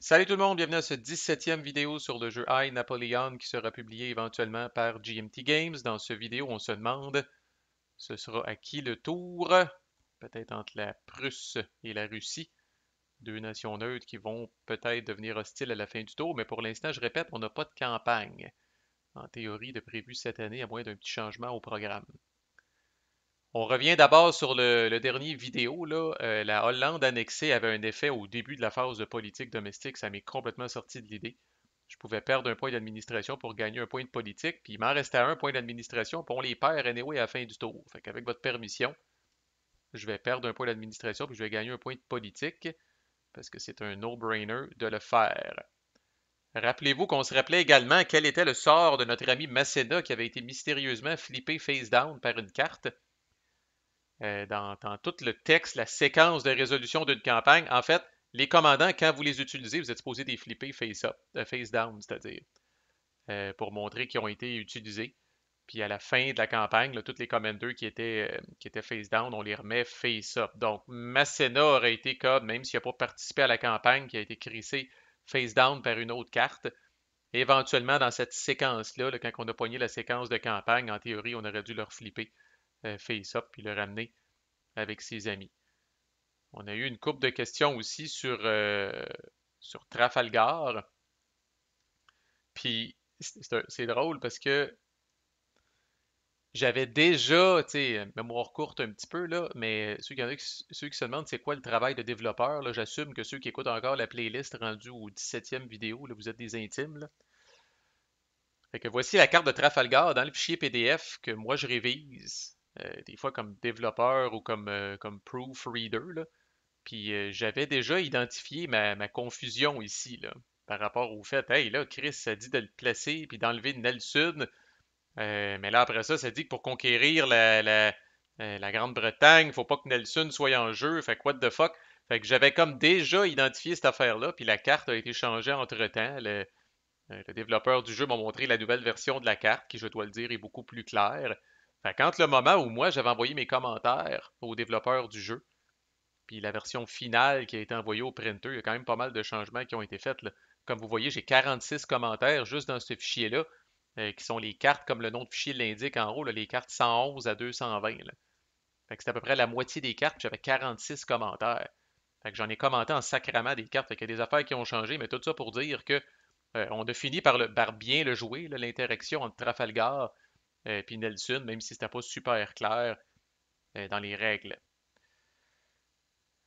Salut tout le monde, bienvenue à ce 17e vidéo sur le jeu I, Napoleon qui sera publié éventuellement par GMT Games. Dans ce vidéo, on se demande, ce sera à qui le tour? Peut-être entre la Prusse et la Russie, deux nations neutres qui vont peut-être devenir hostiles à la fin du tour, mais pour l'instant, je répète, on n'a pas de campagne, en théorie, de prévu cette année, à moins d'un petit changement au programme. On revient d'abord sur le dernier vidéo, là. La Hollande annexée avait un effet au début de la phase de politique domestique. Ça m'est complètement sorti de l'idée. Je pouvais perdre un point d'administration pour gagner un point de politique, puis il m'en restait un point d'administration, puis on les perd anyway à la fin du tour. Fait qu'avec votre permission, je vais perdre un point d'administration, puis je vais gagner un point de politique, parce que c'est un no-brainer de le faire. Rappelez-vous qu'on se rappelait également quel était le sort de notre ami Masséna qui avait été mystérieusement flippé face down par une carte. Dans tout le texte, la séquence de résolution d'une campagne, en fait, les commandants, quand vous les utilisez, vous êtes supposé les flipper face up, face down, c'est-à-dire, pour montrer qu'ils ont été utilisés. Puis à la fin de la campagne, là, tous les commanders qui étaient face down, on les remet face up. Donc, Masséna aurait été comme, même s'il n'a pas participé à la campagne, qui a été crissé face down par une autre carte. Et éventuellement, dans cette séquence-là, là, quand on a pogné la séquence de campagne, en théorie, on aurait dû leur flipper face up puis le ramener avec ses amis. On a eu une couple de questions aussi sur Trafalgar. Puis c'est drôle parce que j'avais déjà, tu sais, mémoire courte un petit peu, là, mais ceux qui se demandent c'est quoi le travail de développeur, là, j'assume que ceux qui écoutent encore la playlist rendue au 17e vidéo, là, vous êtes des intimes, là. Fait que voici la carte de Trafalgar dans le fichier PDF que moi je révise, des fois comme développeur ou comme proofreader, là. Puis j'avais déjà identifié ma confusion ici, là, par rapport au fait, hey, là, Chris, ça dit de le placer puis d'enlever Nelson. Mais là, après ça, ça dit que pour conquérir la Grande-Bretagne, il faut pas que Nelson soit en jeu. Fait que what the fuck? Fait que j'avais comme déjà identifié cette affaire-là, puis la carte a été changée entre-temps. Le développeur du jeu m'a montré la nouvelle version de la carte, qui, je dois le dire, est beaucoup plus claire. Fait qu'entre le moment où moi, j'avais envoyé mes commentaires au développeur du jeu, puis la version finale qui a été envoyée au printer, il y a quand même pas mal de changements qui ont été faits, là. Comme vous voyez, j'ai 46 commentaires juste dans ce fichier-là, qui sont les cartes, comme le nom de fichier l'indique en haut, là, les cartes 111 à 220. Là. Fait que c'est à peu près la moitié des cartes, puis j'avais 46 commentaires. Fait que j'en ai commenté en sacrament des cartes. Fait qu'il y a des affaires qui ont changé, mais tout ça pour dire que on a fini par bien le jouer, l'interaction entre Trafalgar et Nelson, même si c'était pas super clair dans les règles.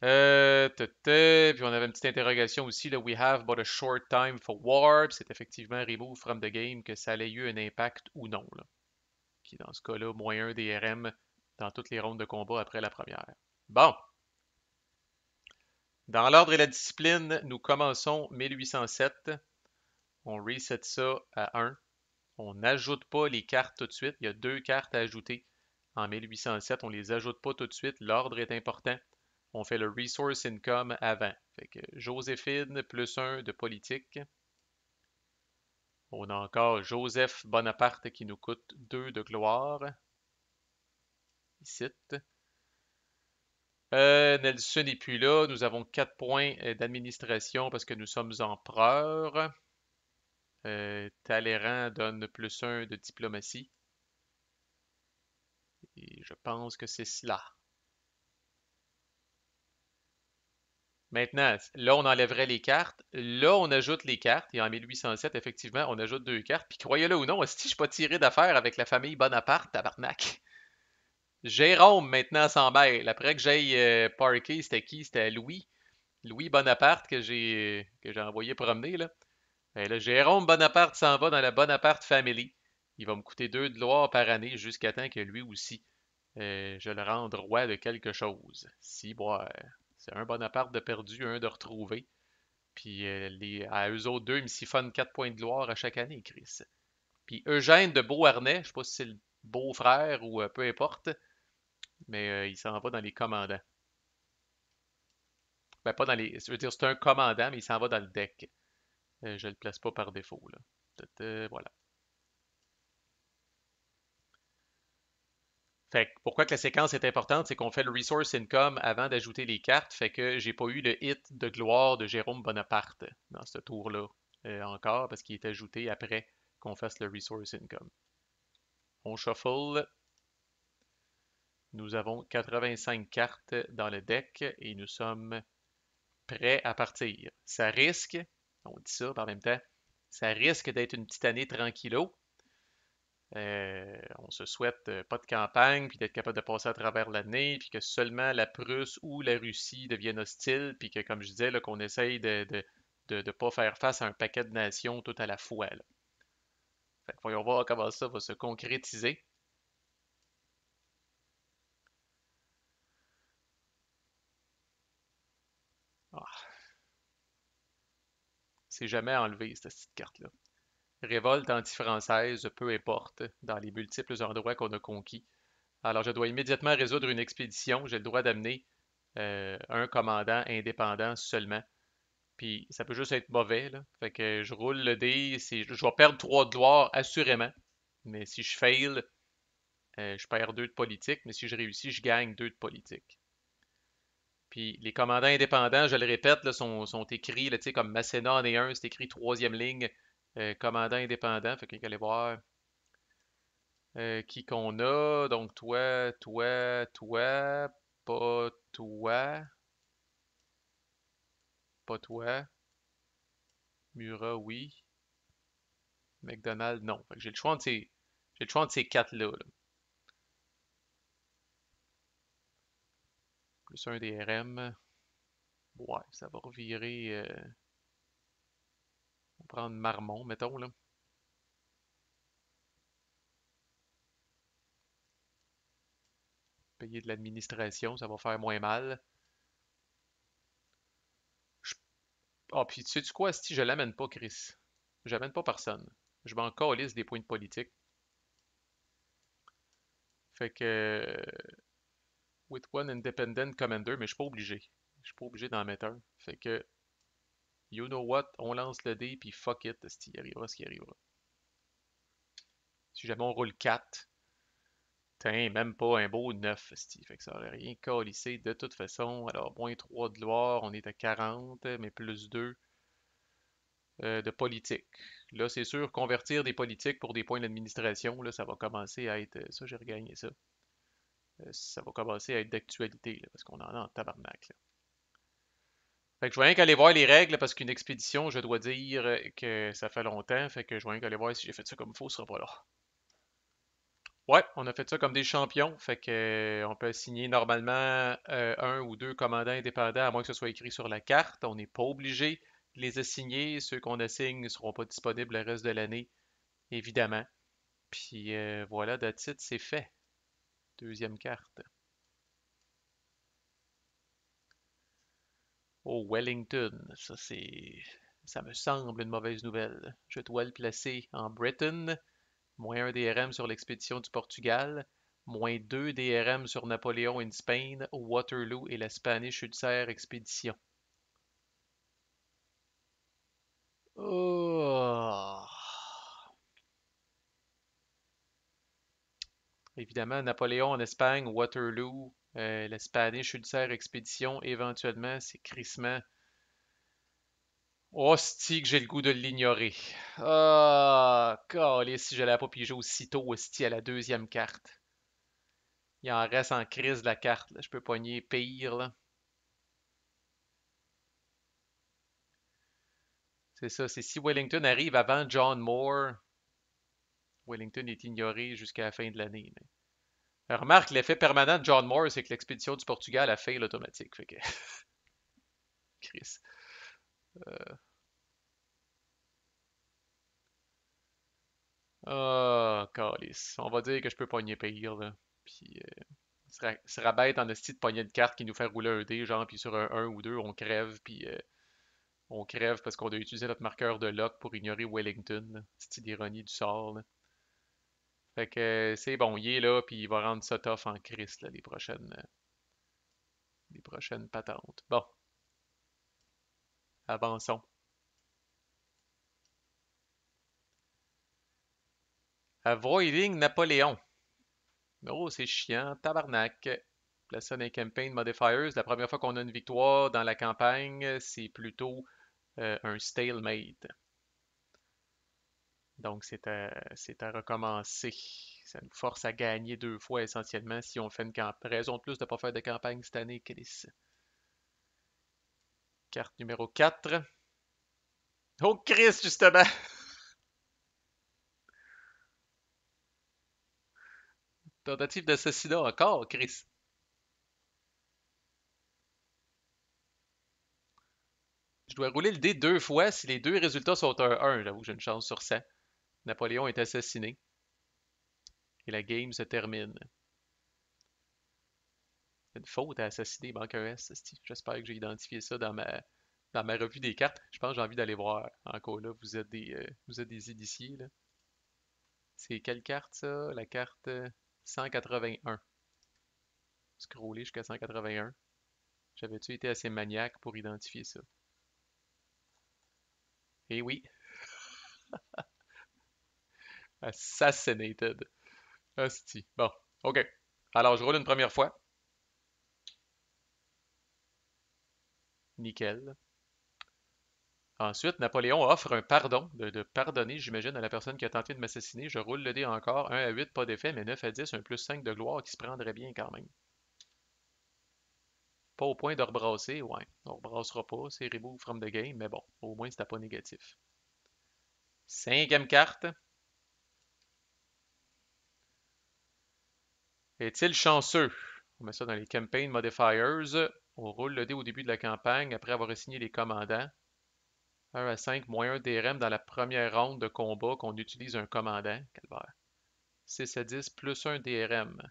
Puis on avait une petite interrogation aussi, là, we have but a short time for warp. C'est effectivement remove from the game que ça ait eu un impact ou non, là. Qui dans ce cas-là, -1 DRM dans toutes les rondes de combat après la première. Bon, dans l'ordre et la discipline, nous commençons 1807. On reset ça à 1. On n'ajoute pas les cartes tout de suite. Il y a deux cartes à ajouter en 1807. On ne les ajoute pas tout de suite. L'ordre est important. On fait le resource income avant. Fait que Joséphine plus 1 de politique. On a encore Joseph Bonaparte qui nous coûte 2 de gloire. Ici. Nelson n'est plus là. Nous avons 4 points d'administration parce que nous sommes empereurs. Talleyrand donne plus 1 de diplomatie. Et je pense que c'est cela. Maintenant, là, on enlèverait les cartes. Là, on ajoute les cartes. Et en 1807, effectivement, on ajoute deux cartes. Puis croyez-le ou non, si je suis pas tiré d'affaire avec la famille Bonaparte, tabarnak. Jérôme, maintenant, s'en mêle. Après que j'aille parker, c'était qui? C'était Louis. Louis Bonaparte que j'ai envoyé promener, là. Et là, Jérôme Bonaparte s'en va dans la Bonaparte Family. Il va me coûter 2 de gloire par année jusqu'à temps que lui aussi, je le rende roi de quelque chose. Si, bon, c'est un Bonaparte de perdu, un de retrouvé. Puis à eux autres deux, ils me siphonnent 4 points de gloire à chaque année, Chris. Puis Eugène de Beauharnais, je sais pas si c'est le beau-frère ou peu importe, mais il s'en va dans les commandants. Ben, pas dans les. Je veux dire, c'est un commandant, mais il s'en va dans le deck. Je le place pas par défaut, là. Voilà. Fait que pourquoi que la séquence est importante, c'est qu'on fait le resource income avant d'ajouter les cartes. Fait que j'ai pas eu le hit de gloire de Jérôme Bonaparte dans ce tour-là encore parce qu'il est ajouté après qu'on fasse le resource income. On shuffle. Nous avons 85 cartes dans le deck et nous sommes prêts à partir. Ça risque, on dit ça par même temps, ça risque d'être une petite année tranquillo. On se souhaite pas de campagne, puis d'être capable de passer à travers l'année, puis que seulement la Prusse ou la Russie deviennent hostiles, puis que, comme je disais, là, qu'on essaye de pas faire face à un paquet de nations tout à la fois. Là. Fait que voyons voir comment ça va se concrétiser. Ah, c'est jamais enlevé, cette petite carte-là. Révolte anti-française, peu importe, dans les multiples endroits qu'on a conquis. Alors, je dois immédiatement résoudre une expédition. J'ai le droit d'amener un commandant indépendant seulement. Puis ça peut juste être mauvais, là. Fait que je roule le dé, je vais perdre 3 de gloire, assurément. Mais si je fail, je perds 2 de politique. Mais si je réussis, je gagne 2 de politique. Puis les commandants indépendants, je le répète, là, sont écrits, là, tu sais, comme Masséna en est un, c'est écrit troisième ligne, commandant indépendant. Fait qu'il faut aller voir qui qu'on a. Donc toi, pas toi, pas toi. Murat, oui. McDonald, non. Fait que j'ai le choix entre ces quatre-là. Là. Plus un DRM. Ouais, ça va revirer. On va prendre Marmont, mettons, là. Payer de l'administration, ça va faire moins mal. Je- Ah, puis tu sais-tu quoi, si je l'amène pas, Chris? J'amène pas personne. Je m'en calisse des points de politique. Fait que. With one independent commander, mais je suis pas obligé. Je suis pas obligé d'en mettre un. Fait que. You know what? On lance le dé, puis fuck it, il arrivera ce qui arrivera. Si jamais on roule 4, Tain, même pas un beau 9, esti. Fait que ça aurait rien calissé de toute façon. Alors, moins 3 de gloire, on est à 40, mais plus 2 de politique. Là, c'est sûr, convertir des politiques pour des points d'administration, là, ça va commencer à être. Ça, j'ai regagné ça. Ça va commencer à être d'actualité, là, parce qu'on en a en tabarnak. Là. Fait que je vais rien qu'aller voir les règles, parce qu'une expédition, je dois dire que ça fait longtemps. Fait que je vais rien qu'aller voir si j'ai fait ça comme il faut, ce sera pas là. Ouais, on a fait ça comme des champions, fait que on peut assigner normalement un ou deux commandants indépendants, à moins que ce soit écrit sur la carte. On n'est pas obligé de les assigner. Ceux qu'on assigne ne seront pas disponibles le reste de l'année, évidemment. Puis voilà, that's it, c'est fait. Deuxième carte. Oh, Wellington, ça me semble une mauvaise nouvelle. Je dois le placer en Britain. Moins un DRM sur l'expédition du Portugal, moins 2 DRM sur Napoléon in Spain, Waterloo et la Spanish Ulcer expédition. Oh. Évidemment, Napoléon en Espagne, Waterloo, la Spanish Ulcer expédition, éventuellement, c'est crissement. Hostie que j'ai le goût de l'ignorer. Ah, calé, si je l'avais pas pigé aussitôt, hostie, à la deuxième carte. Il en reste en crise de la carte, là. Je peux pogner pire, là. C'est ça, c'est si Wellington arrive avant John Moore, Wellington est ignoré jusqu'à la fin de l'année. Mais... Remarque, l'effet permanent de John Moore, c'est que l'expédition du Portugal a fail automatique. Fait que, Chris. Ah, calice. On va dire que je peux pogner pire, là. Puis, ce sera bête en esti de pogner une carte qui nous fait rouler un dé, genre, puis sur un ou 2, on crève, puis on crève parce qu'on a utilisé notre marqueur de lock pour ignorer Wellington. C'est l'ironie du sort, là. Fait que c'est bon, il est là, puis il va rendre ça tough en Christ, là, les prochaines patentes. Bon, avançons. Avoiding Napoléon. Oh, c'est chiant, tabarnak. Place ça dans les campaign modifiers. La première fois qu'on a une victoire dans la campagne, c'est plutôt un stalemate. Donc, c'est à recommencer. Ça nous force à gagner deux fois essentiellement si on fait une campagne. Raison de plus de ne pas faire de campagne cette année, Chris. Carte numéro 4. Oh, Chris, justement! Tentative d'assassinat encore, Chris. Je dois rouler le dé deux fois. Si les deux résultats sont un 1, j'avoue que j'ai une chance sur 100. Napoléon est assassiné et la game se termine. C'est une faute à assassiner, manque un S. J'espère que j'ai identifié ça dans ma revue des cartes. Je pense que j'ai envie d'aller voir. Encore là, vous êtes des initiés, là. C'est quelle carte ça? La carte 181. Scroller jusqu'à 181. J'avais-tu été assez maniaque pour identifier ça? Eh oui, assassinated. Asti. Bon, ok. Alors, je roule une première fois. Nickel. Ensuite, Napoléon offre un pardon, de pardonner, j'imagine, à la personne qui a tenté de m'assassiner. Je roule le dé encore. 1 à 8, pas d'effet, mais 9 à 10, un plus 5 de gloire qui se prendrait bien quand même. Pas au point de rebrasser, ouais. On rebrassera pas, c'est remove from the game, mais bon, au moins c'était pas négatif. Cinquième carte. Est-il chanceux? On met ça dans les campaign modifiers. On roule le dé au début de la campagne après avoir assigné les commandants. 1 à 5, moins 1 DRM dans la première ronde de combat qu'on utilise un commandant. Calvaire. 6 à 10, plus 1 DRM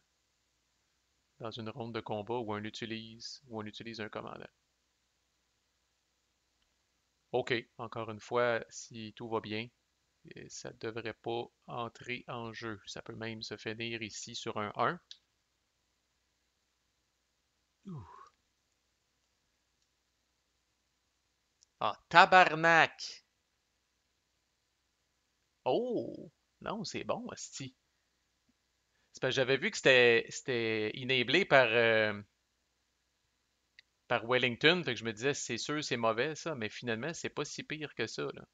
dans une ronde de combat où on utilise un commandant. OK, encore une fois, si tout va bien, ça ne devrait pas entrer en jeu. Ça peut même se finir ici sur un 1. Ouh. Ah, tabarnak! Oh! Non, c'est bon, hostie. C'est parce que j'avais vu que c'était enablé par Wellington, fait que je me disais, c'est sûr, c'est mauvais ça, mais finalement, c'est pas si pire que ça, là.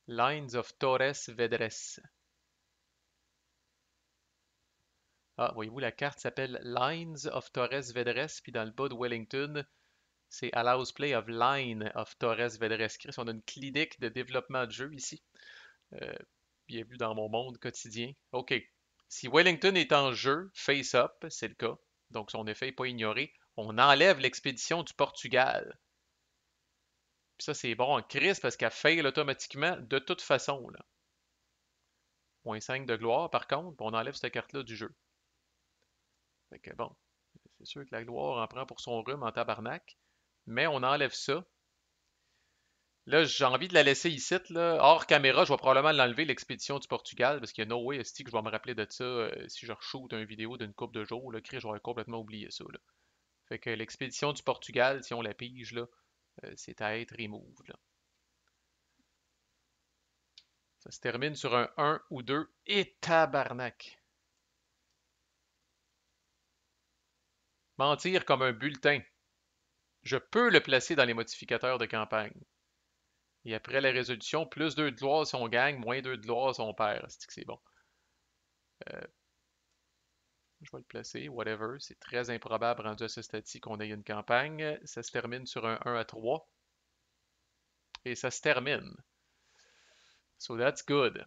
Lines of Torres Vedres. Ah, voyez-vous, la carte s'appelle Lines of Torres Vedres, puis dans le bas de Wellington, c'est Allows Play of Line of Torres Vedres. Chris, on a une clinique de développement de jeu ici. Euh, Bienvenue dans mon monde quotidien. OK. Si Wellington est en jeu, face up, c'est le cas, donc son effet n'est pas ignoré, on enlève l'expédition du Portugal. Puis ça, c'est bon en crise parce qu'elle fail automatiquement de toute façon, là. Moins 5 de gloire, par contre, puis on enlève cette carte-là du jeu. Fait que bon, c'est sûr que la gloire en prend pour son rhume en tabarnak, mais on enlève ça. Là, j'ai envie de la laisser ici, là. Hors caméra, je vais probablement l'enlever, l'expédition du Portugal, parce qu'il y a no way, esti, que je vais me rappeler de ça si je re-shoot une vidéo d'une coupe de jours. Là, Chris, j'aurais complètement oublié ça, là. Fait que l'expédition du Portugal, si on la pige, là, c'est à être remove, là. Ça se termine sur un 1 ou 2. Et tabarnak! Mentir comme un bulletin. Je peux le placer dans les modificateurs de campagne. Et après la résolution, plus 2 de gloire si on gagne, moins 2 de gloire si on perd. C'est que c'est bon. Euh, je vais le placer, whatever. C'est très improbable rendu à ce stade-ci qu'on ait une campagne. Ça se termine sur un 1 à 3. Et ça se termine. So that's good.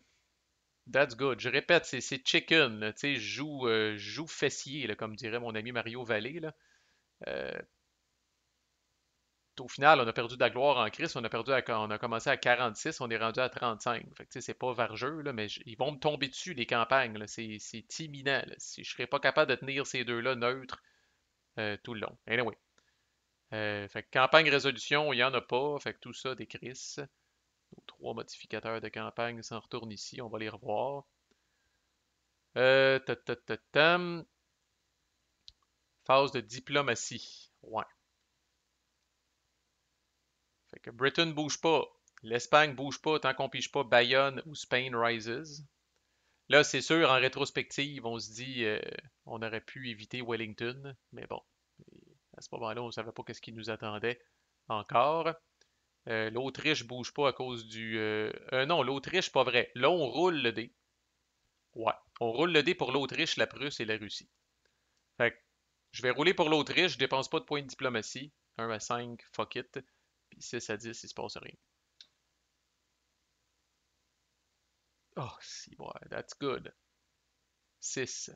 That's good. Je répète, c'est chicken. Tu sais, joue fessier, là, comme dirait mon ami Mario Vallée. Là. Euh, Au final, on a perdu de la gloire en crise. On a commencé à 46, on est rendu à 35. Fait que, tu sais, c'est pas vargeux, là, mais ils vont me tomber dessus, les campagnes. Là. C'est imminent. Là. Si je serais pas capable de tenir ces deux-là neutres tout le long. Anyway. Fait que campagne résolution, il n'y en a pas. Fait que tout ça, des crises. Nos trois modificateurs de campagne s'en retournent ici. On va les revoir. Ta-ta-ta-tam. Phase de diplomatie. Ouais. Fait que Britain bouge pas. L'Espagne bouge pas tant qu'on pige pas Bayonne ou Spain Rises. Là, c'est sûr, en rétrospective, on se dit on aurait pu éviter Wellington, mais bon, à ce moment-là, on ne savait pas qu'est-ce qui nous attendait encore. L'Autriche bouge pas à cause du. Non, l'Autriche, pas vrai. Là, on roule le dé. Ouais. On roule le dé pour l'Autriche, la Prusse et la Russie. Fait que je vais rouler pour l'Autriche, je dépense pas de points de diplomatie. 1 à 5, fuck it. Puis 6 à 10, il se passe rien. Oh, si, ouais, that's good. 6.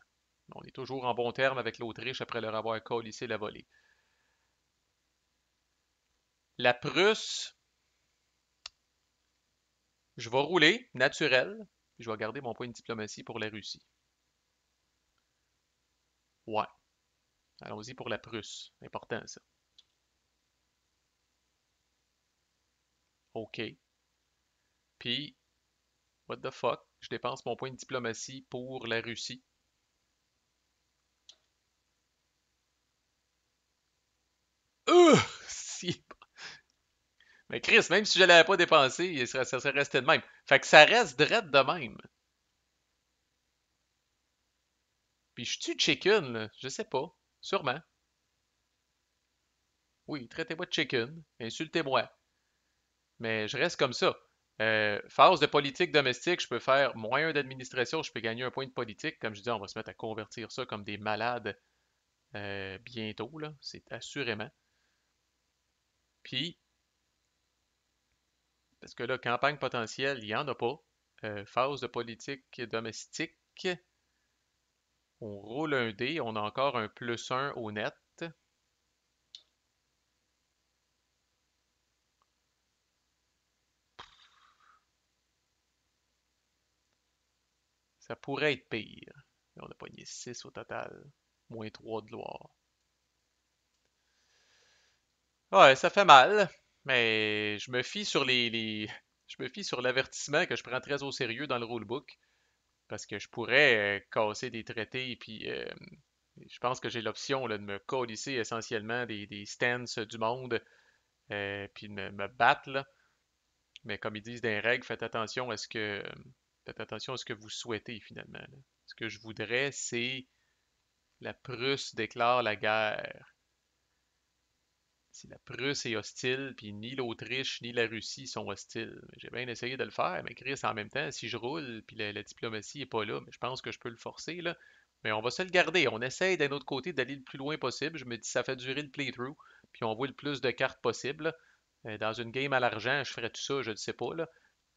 On est toujours en bon terme avec l'Autriche après leur avoir collissé la volée. La Prusse, je vais rouler, naturel, puis je vais garder mon point de diplomatie pour la Russie. Ouais, allons-y pour la Prusse. Important ça. OK. Puis, what the fuck, je dépense mon point de diplomatie pour la Russie. Si. Mais Chris, même si je l'avais pas dépensé, ça serait resté de même. Fait que ça reste drette de même. Puis je tue chicken, là. Je sais pas. Sûrement. Oui, traitez-moi de chicken. Insultez-moi. Mais je reste comme ça. Phase de politique domestique, je peux faire moins d'administration, je peux gagner un point de politique. Comme je dis, on va se mettre à convertir ça comme des malades bientôt, là. C'est assurément. Puis, parce que là, campagne potentielle, il n'y en a pas. Phase de politique domestique, on roule un dé, on a encore un +1 au net. Ça pourrait être pire. On a pogné 6 au total. -3 de gloire. Ouais, ça fait mal, mais je me fie sur je me fie sur l'avertissement que je prends très au sérieux dans le rulebook, parce que je pourrais casser des traités, et puis je pense que j'ai l'option là, de me colisser essentiellement des stances du monde, puis de me battre, là. Mais comme ils disent dans les règles, faites attention à ce que vous souhaitez finalement, là. Ce que je voudrais, c'est la Prusse déclare la guerre. Si la Prusse est hostile, puis ni l'Autriche ni la Russie sont hostiles. J'ai bien essayé de le faire, mais Chris, en même temps, si je roule, puis la diplomatie est pas là, mais je pense que je peux le forcer, là. Mais on va se le garder. On essaye d'un autre côté d'aller le plus loin possible. Je me dis, ça fait durer le playthrough, puis on voit le plus de cartes possible. Dans une game à l'argent, je ferais tout ça, je ne sais pas, là.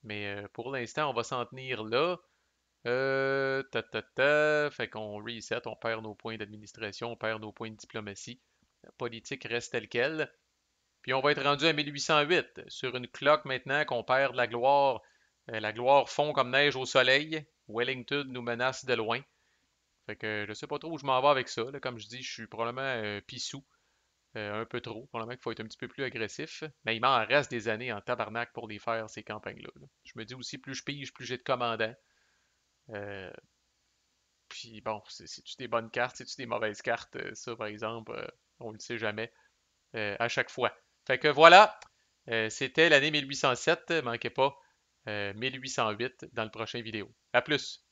Mais pour l'instant, on va s'en tenir là. Fait qu'on reset, on perd nos points d'administration, on perd nos points de diplomatie. La politique reste telle quelle. Puis on va être rendu à 1808, sur une cloque maintenant qu'on perd de la gloire. La gloire fond comme neige au soleil. Wellington nous menace de loin. Fait que je sais pas trop où je m'en vais avec ça, là. Comme je dis, je suis probablement pissou, un peu trop. Probablement qu'il faut être un petit peu plus agressif. Mais il m'en reste des années en tabarnak pour les faire, ces campagnes-là, là. Je me dis aussi, plus je pige, plus j'ai de commandants. Euh, Puis bon, c'est-tu des bonnes cartes, c'est-tu des mauvaises cartes? Ça, par exemple, on le sait jamais à chaque fois. Fait que voilà, c'était l'année 1807, manquez pas 1808 dans le prochain vidéo. À plus!